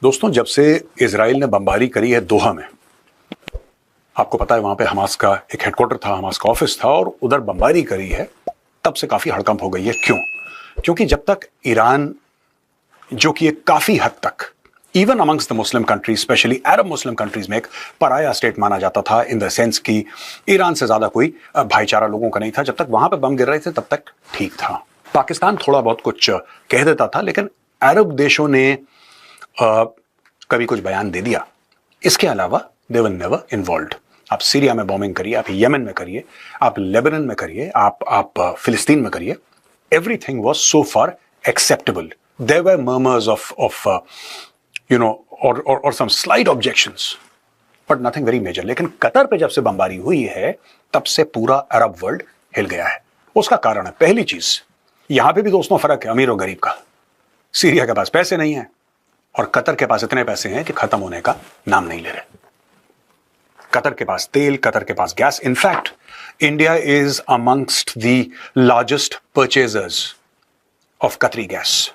दोस्तों, जब से इजराइल ने बमबारी करी है दोहा में, आपको पता है वहां पे हमास का एक हेडक्वार्टर था, हमास का ऑफिस था, और उधर बमबारी करी है, तब से काफी हड़कंप हो गई है। क्यों? क्योंकि जब तक ईरान, जो कि एक काफी हद तक even amongst the Muslim countries, specially Arab Muslim countries में एक पराया स्टेट माना जाता था, इन द सेंस कि ईरान से ज्यादा कोई भाईचारा लोगों का नहीं था, जब तक वहां पे बम गिर रहे थे तब तक ठीक था। पाकिस्तान थोड़ा बहुत कुछ कह देता था, लेकिन अरब देशों ने कभी कुछ बयान दे दिया, इसके अलावा दे वर नेवर इन्वॉल्व्ड। आप सीरिया में बॉम्बिंग करिए, आप यमन में करिए, आप लेबनान में करिए, आप फिलिस्तीन में करिए, everything was so far acceptable. There were murmurs of you know और some slight objections, but nothing very major. लेकिन कतर पे जब से बमबारी हुई है तब से पूरा अरब वर्ल्ड हिल गया है। उसका कारण है, पहली चीज, यहां पे भी दोस्तों फर्क है अमीर और गरीब का। सीरिया के पास पैसे नहीं है और कतर के पास इतने पैसे हैं कि खत्म होने का नाम नहीं ले रहे। कतर के पास तेल, कतर के पास gas. In fact India is amongst the largest purchasers of Qatari gas.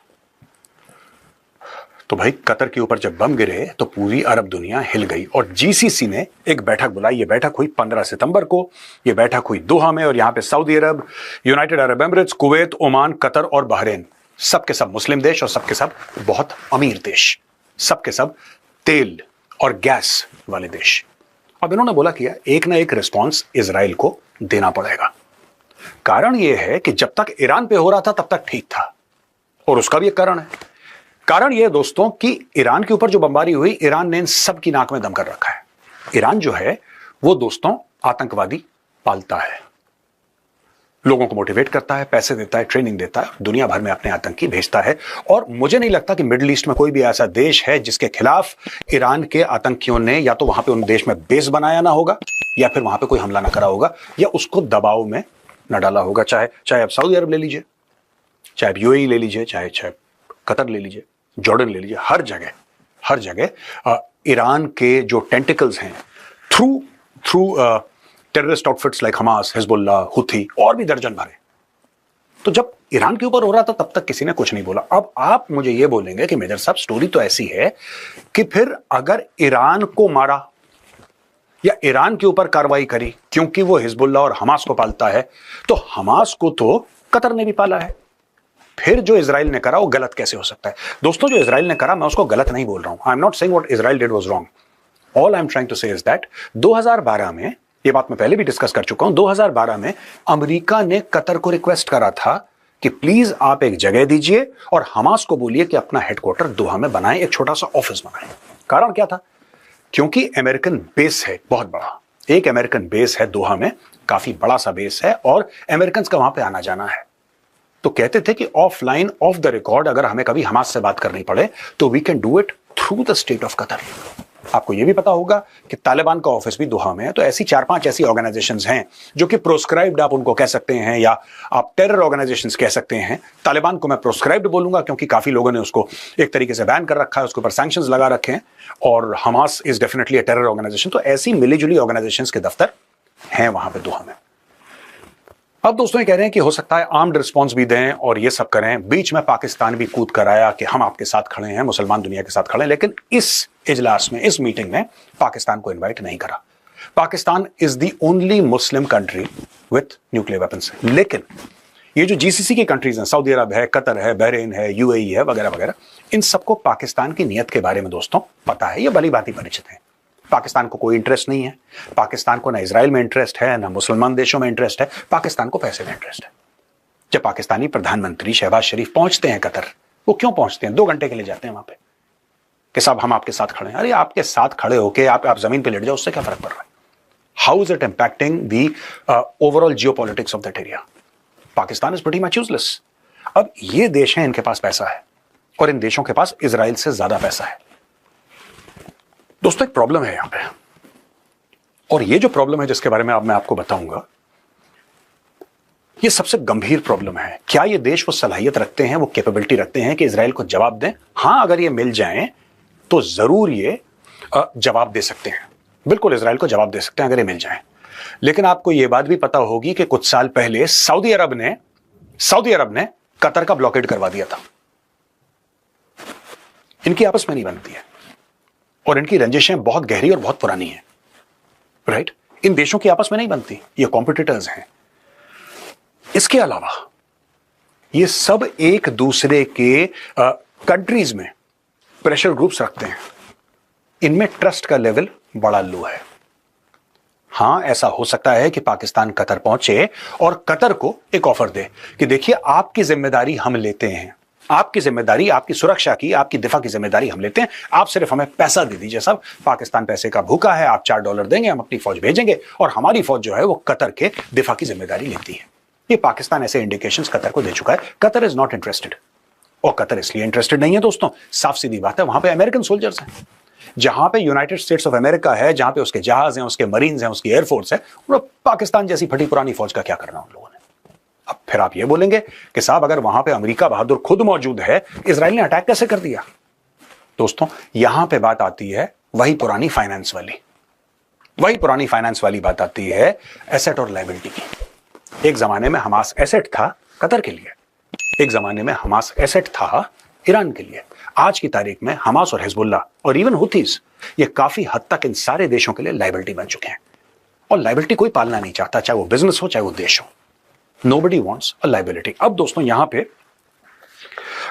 तो भाई, कतर के ऊपर जब बम गिरे तो पूरी अरब दुनिया हिल गई और जीसीसी ने एक बैठक बुलाई। ये बैठक हुई 15 सितंबर को। ये बैठक हुई दोहा में, और यहां पे Saudi Arab, United Arab Emirates, Kuwait, Oman, Qatar और बहरीन, सबके सब मुस्लिम देश और सबके सब बहुत अमीर देश, सबके सब तेल और गैस वाले देश। अब इन्होंने बोला किया, एक ना एक रिस्पॉन्स इजराइल को देना पड़ेगा। कारण यह है कि जब तक ईरान पे हो रहा था तब तक ठीक था, और उसका भी एक कारण है। कारण यह दोस्तों कि ईरान के ऊपर जो बमबारी हुई, ईरान ने इन सब की नाक में दम कर रखा है। ईरान जो है वो दोस्तों आतंकवादी पालता है, लोगों को मोटिवेट करता है, पैसे देता है, ट्रेनिंग देता है, दुनिया भर में अपने आतंकी भेजता है। और मुझे नहीं लगता कि मिडिल ईस्ट में कोई भी ऐसा देश है जिसके खिलाफ ईरान के आतंकियों ने या तो वहां पे उन देश में बेस बनाया ना होगा, या फिर वहां पे कोई हमला ना करा होगा, या उसको दबाव में न डाला होगा। चाहे आप सऊदी अरब ले लीजिए, चाहे आप यूएई ले लीजिए, चाहे कतर ले लीजिए, जॉर्डन ले लीजिए, हर जगह ईरान के जो टेंटिकल्स हैं through terrorist outfits like Hamas, Hezbollah, Houthi और भी दर्जन भरे। तो जब ईरान के ऊपर हो रहा था तब तक किसी ने कुछ नहीं बोला। अब आप मुझे यह बोलेंगे कि मेजर साहब, स्टोरी तो ऐसी है कि फिर अगर ईरान को मारा या ईरान के ऊपर कार्रवाई करी क्योंकि वो हिजबुल्लाह और हमास को पालता है, तो हमास को तो कतर ने भी पाला है। फिर जो इजराइल ने करा वो गलत कैसे हो सकता है? दोस्तों, जो इजराइल ने करा, मैं उसको गलत नहीं बोल रहा हूं। I am not saying what Israel did was wrong. All I am trying to say is that 2012 में, ये बात मैं पहले भी डिस्कस कर चुका हूं, 2012 में अमेरिका ने कतर को रिक्वेस्ट करा था कि प्लीज आप एक जगह दीजिए और हमास को बोलिए कि अपना हेडक्वार्टर दोहा में बनाएं, एक छोटा सा ऑफिस बनाएं। कारण क्या था? क्योंकि अमेरिकन बेस है बहुत बड़ा, एक अमेरिकन बेस है दोहा में, काफी बड़ा सा बेस है, और अमेरिकन का वहां पे आना जाना है। तो कहते थे कि ऑफलाइन, ऑफ द रिकॉर्ड, अगर हमें कभी हमास से बात करनी पड़े तो we can do it through the state of Qatar. आपको यह भी पता होगा कि तालिबान का ऑफिस भी दोहा में है। तो ऐसी 4-5 ऐसी ऑर्गेनाइजेशंस हैं जो कि प्रोस्क्राइब्ड, आप उनको कह सकते हैं, या आप टेरर ऑर्गेनाइजेशंस कह सकते हैं। तालिबान को मैं प्रोस्क्राइब्ड बोलूंगा क्योंकि काफी लोगों ने उसको एक तरीके से बैन कर रखा है, उसके ऊपर सैंक्शंस लगा रखे हैं, और Hamas is definitely a terror organisation. तो ऐसी मिलीजुली ऑर्गेनाइजेशंस के दफ्तर हैं वहां पे दोहा में। अब दोस्तों ये कह रहे हैं कि हो सकता है आर्म्ड रिस्पॉन्स भी दें और ये सब करें। बीच में पाकिस्तान भी कूद कर आया कि हम आपके साथ खड़े हैं, मुसलमान दुनिया के साथ खड़े हैं, लेकिन इस इजलास में, इस मीटिंग में पाकिस्तान को इनवाइट नहीं करा। Pakistan is the only Muslim country with nuclear weapons. लेकिन ये जो जीसीसी की कंट्रीज हैं, सऊदी अरब है, कतर है, बहरीन है, यूएई है, वगैरह वगैरह, इन सबको पाकिस्तान की नीयत के बारे में दोस्तों पता है, ये भली भांति परिचित है। पाकिस्तान को कोई इंटरेस्ट नहीं है, पाकिस्तान को ना इजराइल में इंटरेस्ट है, ना मुसलमान देशों में इंटरेस्ट है, पाकिस्तान को पैसे में इंटरेस्ट है। जब पाकिस्तानी प्रधानमंत्री शहबाज शरीफ पहुंचते हैं कतर, वो क्यों पहुंचते हैं? 2 घंटे के लिए जाते हैं वहां पे कि साहब हम आपके साथ खड़े हैं। अरे आपके साथ खड़े होके आप जमीन पे लेट जाओ, उससे क्या फर्क पड़ रहा है? How is it impacting the overall geopolitics of that area? Pakistan is pretty much useless. अब ये देश हैं, इनके पास पैसा है, और इन देशों के पास इजराइल से ज्यादा पैसा है। दोस्तों, एक प्रॉब्लम है यहां पे, और ये जो प्रॉब्लम है जिसके बारे में अब मैं आपको बताऊंगा, ये सबसे गंभीर प्रॉब्लम है। क्या ये देश वो सलाहियत रखते हैं, वो कैपेबिलिटी रखते हैं कि इजराइल को जवाब दें? हां, अगर ये मिल जाएं तो जरूर ये जवाब दे सकते हैं, बिल्कुल इजराइल को जवाब दे सकते हैं अगर ये मिल जाएं। लेकिन आपको ये बात भी पता होगी कि कुछ साल पहले सऊदी अरब ने कतर का ब्लॉकेड करवा दिया था। इनकी आपस में नहीं बनती है। और इनकी रंजिशें बहुत गहरी और बहुत पुरानी हैं, राइट? इन देशों की आपस में नहीं बनती, ये कॉम्पिटिटर्स हैं। इसके अलावा ये सब एक दूसरे के कंट्रीज में प्रेशर ग्रुप्स रखते हैं, इनमें ट्रस्ट का लेवल बड़ा लो है। हां, ऐसा हो सकता है कि पाकिस्तान कतर पहुंचे और कतर को एक ऑफर दे कि देखिए आपकी जिम्मेदारी हम लेते हैं, आपकी जिम्मेदारी, आपकी सुरक्षा की, आपकी दिफा की जिम्मेदारी हम लेते हैं, आप सिर्फ हमें पैसा दे दीजिए। सब पाकिस्तान पैसे का भूखा है, आप $4 देंगे, हम अपनी फौज भेजेंगे और हमारी फौज जो है वो कतर के दिफा की जिम्मेदारी लेती है। ये पाकिस्तान ऐसे इंडिकेशंस कतर को दे चुका है। कतर इज नॉट इंटरेस्टेड, और कतर इसलिए इंटरेस्टेड नहीं है दोस्तों, साफ सीधी बात है, वहां पे अमेरिकन सोल्जर्स हैं। जहां पे यूनाइटेड स्टेट्स ऑफ अमेरिका है, जहां पे उसके जहाज हैं, उसके मरीन्स हैं, उसकी एयरफोर्स है, पाकिस्तान जैसी फटी पुरानी फौज का क्या करना उन लोगों ने। अब फिर आप ये बोलेंगे कि साहब अगर वहां पे अमेरिका बहादुर खुद मौजूद है, इजराइल ने अटैक कैसे कर दिया? दोस्तों यहां पे बात आती है वही पुरानी फाइनेंस वाली बात आती है एसेट और लायबिलिटी की। एक जमाने में हमास एसेट था कतर के लिए, एक जमाने में हमास एसेट था ईरान के लिए। आज की तारीख में हमास और हिजबुल्लाह और इवन हुथीज ये काफी हद तक इन सारे देशों के लिए लायबिलिटी बन चुके हैं, और लायबिलिटी कोई पालना नहीं चाहता, चाहे वो बिजनेस हो चाहे वो देश हो। Nobody wants a liability. अब दोस्तों यहां पे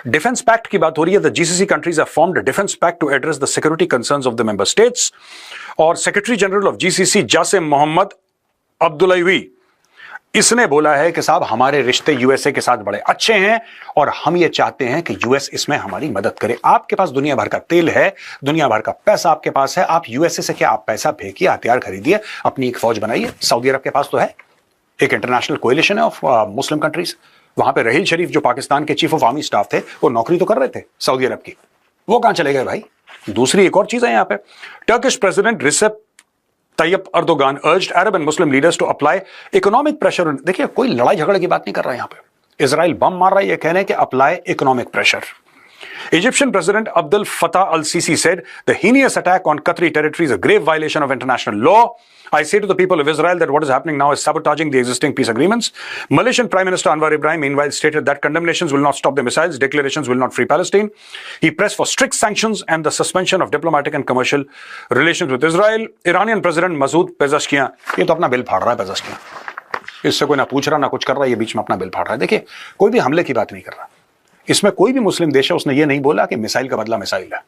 डिफेंस पैक्ट की बात हो रही है। The GCC countries have formed a defence pact to address the security concerns of the member states, और secretary general of GCC Jasim Mohammed अब्दुलवी इसने बोला है कि साहब हमारे रिश्ते यूएसए के साथ बड़े अच्छे हैं और हम ये चाहते हैं कि यूएस इसमें हमारी मदद करे। आपके पास दुनिया भर का तेल है, दुनिया भर का पैसा आपके पास है, आप यूएसए से क्या आप पैसा फेंकिए, हथियार खरीदिए, अपनी एक फौज बनाइए। सऊदी अरब के पास तो है, एक इंटरनेशनल कोएलिशन है ऑफ मुस्लिम कंट्रीज। वहां पे रहील शरीफ जो पाकिस्तान के चीफ ऑफ आर्मी स्टाफ थे, वो नौकरी तो कर रहे थे सऊदी अरब की, वो कहां चले गए भाई? दूसरी एक और चीज है यहां पे, Turkish president Recep Tayyip Erdogan urged Arab and Muslim leaders to apply economic pressure. देखिए कोई लड़ाई झगड़े की बात नहीं कर रहा है यहां पे, इजराइल बम मार रहा है, ये कहने के apply economic pressure. Egyptian President Abdel Fattah al-Sisi said the heinous attack on Qatari territory is a grave violation of international law. I say to the people of Israel that what is happening now is sabotaging the existing peace agreements. Malaysian Prime Minister Anwar Ibrahim meanwhile stated that condemnations will not stop the missiles, declarations will not free Palestine. He pressed for strict sanctions and the suspension of diplomatic and commercial relations with Israel. Iranian President Masoud Pezeshkian, ये तो अपना bill फाड़ रहा है Pezeshkian, इससे कोई ना पूछ रहा ना कुछ कर रहा है, ये बीच में अपना बिल फाड़ रहा है। देखिए कोई भी हमले की बात नहीं कर रहा, इसमें कोई भी मुस्लिम देश है उसने ये नहीं बोला कि मिसाइल का बदला मिसाइल है,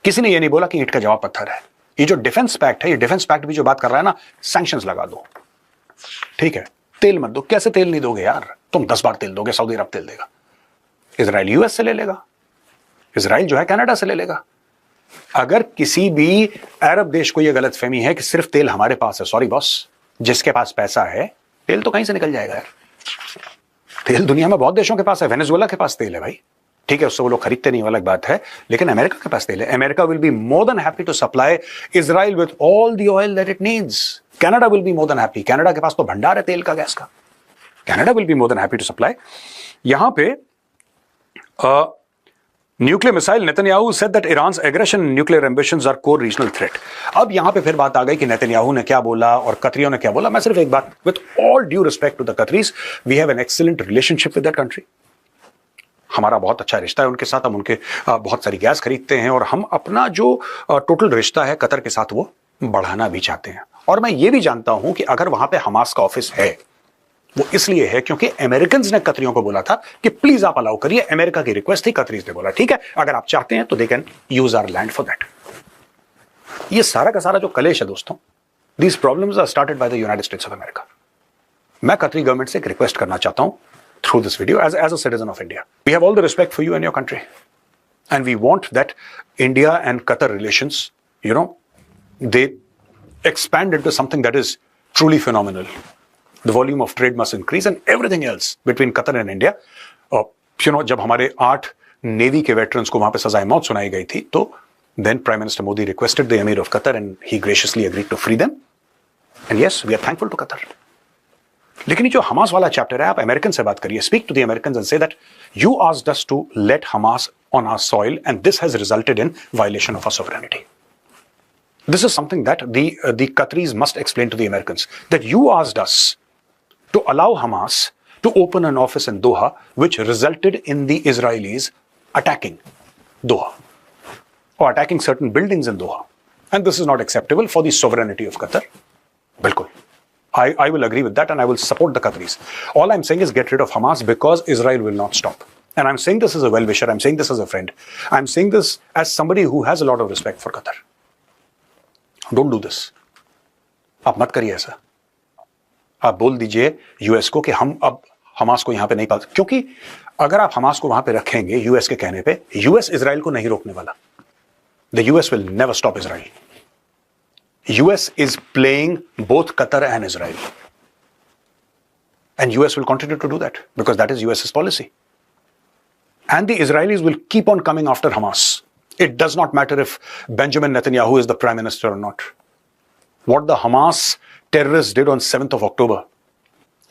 किसी ने ये नहीं बोला कि ईंट का जवाब पत्थर है। ये जो डिफेंस पैक्ट है, ये डिफेंस पैक्ट भी जो बात कर रहा है ना, सैंक्शंस लगा दो, ठीक है, तेल मत दो। कैसे तेल नहीं दोगे यार? तुम 10 बार तेल दोगे, सऊदी अरब तेल देगा, इजराइल यूएस से ले लेगा, इजराइल जो है कनाडा से ले लेगा। अगर किसी भी अरब देश को यह गलतफहमी है कि सिर्फ तेल हमारे पास है, सॉरी बॉस, जिसके पास पैसा है तेल तो कहीं से निकल जाएगा यार। तेल दुनिया में बहुत देशों के पास है, वेनेजुएला के पास तेल है भाई, ठीक है, उससे वो लोग खरीदते नहीं, अलग बात है, लेकिन अमेरिका के पास तेल है। America will be more than happy to supply Israel with all the oil that it needs. Canada will be more than happy, Canada के पास तो भंडार है तेल का, गैस का, Canada will be more than happy to supply. यहां पे nuclear missile, Netanyahu said that Iran's aggression and nuclear ambitions are core regional threat. अब यहां पे फिर बात आ गई कि नेतन्याहू ने क्या बोला और कतरियों ने क्या बोला। मैं सिर्फ एक बात, with all due respect to the Qataris, we have an excellent relationship with that country. हमारा बहुत अच्छा रिश्ता है उनके साथ, हम उनके बहुत सारी गैस खरीदते हैं और हम अपना जो टोटल रिश्ता है कतर के साथ वो बढ़ाना भी चाहते हैं। और मैं ये भी जानता हूं कि अगर वहां पे हमास का ऑफिस है, वो इसलिए है क्योंकि अमेरिकन ने कतरियों को बोला था कि प्लीज आप अलाउ करिए, अमेरिका की रिक्वेस्ट थी, कतरीज ने बोला ठीक है अगर आप चाहते हैं तो they can use our land for that. ये सारा का सारा जो कलेश है दोस्तों, these problems are started by the United States of America. मैं कतरी गवर्नमेंट से एक रिक्वेस्ट करना चाहता हूं through this video as a citizen of India. We have all the respect for you and your country, and we want that India and Qatar relations, you know, they expand into something that is truly phenomenal. The volume of trade must increase and everything else between Qatar and India. You know, जब हमारे 8 navy के veterans को वहां पे सजाए मौत सुनाई गई थी, तो then Prime Minister Modi requested the Emir of Qatar and he graciously agreed to free them. And yes, we are thankful to Qatar. लेकिन ये जो हमास वाला चैप्टर है, आप अमेरिकन से बात करिए, speak to the Americans and say that you asked us to let Hamas on our soil and this has resulted in violation of our sovereignty. This is something that the Qataris must explain to the Americans, that you asked us to allow Hamas to open an office in Doha, which resulted in the Israelis attacking Doha. or attacking certain buildings in Doha. And this is not acceptable for the sovereignty of Qatar. Bilkul. I will agree with that and I will support the Qataris. All I'm saying is get rid of Hamas because Israel will not stop. And I'm saying this as a well-wisher, I'm saying this as a friend. I'm saying this as somebody who has a lot of respect for Qatar. Don't do this. आप मत करिए ऐसा. आप बोल दीजिए US को कि हम अब हमास को यहां पे नहीं पाल, क्योंकि अगर आप हमास को वहां पे रखेंगे यूएस के कहने पे, यूएस इजराइल को नहीं रोकने वाला. The US will never stop Israel. US is playing both Qatar and Israel. And US will continue to do that because that is US's policy. And the Israelis will keep on coming after Hamas. It does not matter if Benjamin Netanyahu is the prime minister or not. What the Hamas terrorists did on 7th of October,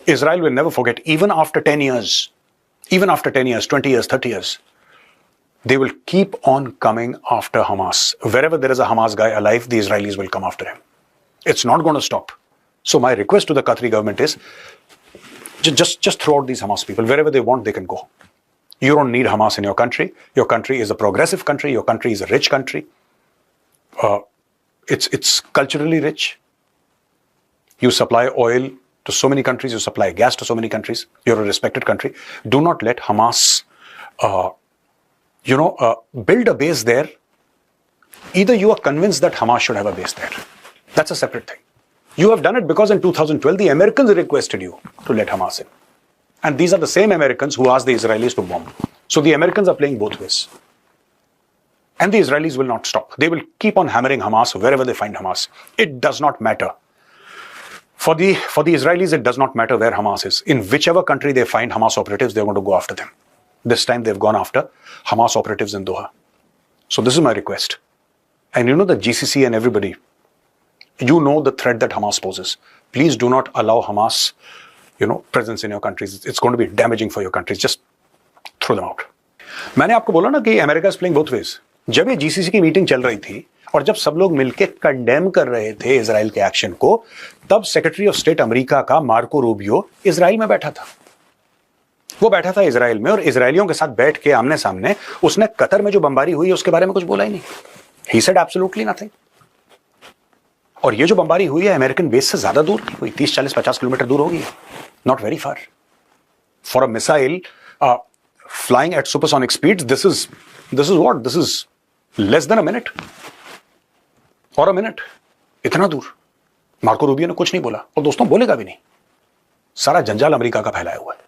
Israel will never forget, even after 10 years, 20 years, 30 years. They will keep on coming after Hamas. Wherever there is a Hamas guy alive, the Israelis will come after him. It's not going to stop. So my request to the Qatari government is, just throw out these Hamas people. Wherever they want, they can go. You don't need Hamas in your country. Your country is a progressive country. Your country is a rich country. It's culturally rich. You supply oil to so many countries. You supply gas to so many countries. You're a respected country. Do not let Hamas build a base there. Either you are convinced that Hamas should have a base there. That's a separate thing. You have done it because in 2012, the Americans requested you to let Hamas in. And these are the same Americans who asked the Israelis to bomb. So the Americans are playing both ways. And the Israelis will not stop. They will keep on hammering Hamas wherever they find Hamas. It does not matter. For the Israelis, it does not matter where Hamas is. In whichever country they find Hamas operatives, they're going to go after them. This time they've gone after Hamas operatives in Doha. So this is my request. And you know the GCC and everybody, you know the threat that Hamas poses. Please do not allow Hamas, presence in your countries. It's going to be damaging for your countries. Just throw them out. मैंने आपको बोला ना कि America is playing both ways. जब ये GCC की meeting चल रही थी और जब सब लोग मिलकर कंडेम कर रहे थे इजराइल के एक्शन को, तब सेक्रेटरी ऑफ स्टेट अमेरिका का मार्को रूबियो इजराइल में बैठा था. वो बैठा था इजराइल में और इजरायलियों के साथ बैठ के आमने सामने उसने कतर में जो बमबारी हुई उसके बारे में कुछ बोला ही नहीं. He said absolutely nothing. और ये जो बमबारी हुई है अमेरिकन बेस से ज्यादा दूर की हुई, 30, 40, 50 किलोमीटर दूर होगी. Not very far. For a missile flying at supersonic speeds, this is what? This is less than a minute. Or a minute. इतना दूर. मार्को रूबियो ने कुछ नहीं बोला और दोस्तों बोलेगा भी नहीं. सारा जंजाल अमेरिका का फैलाया हुआ है.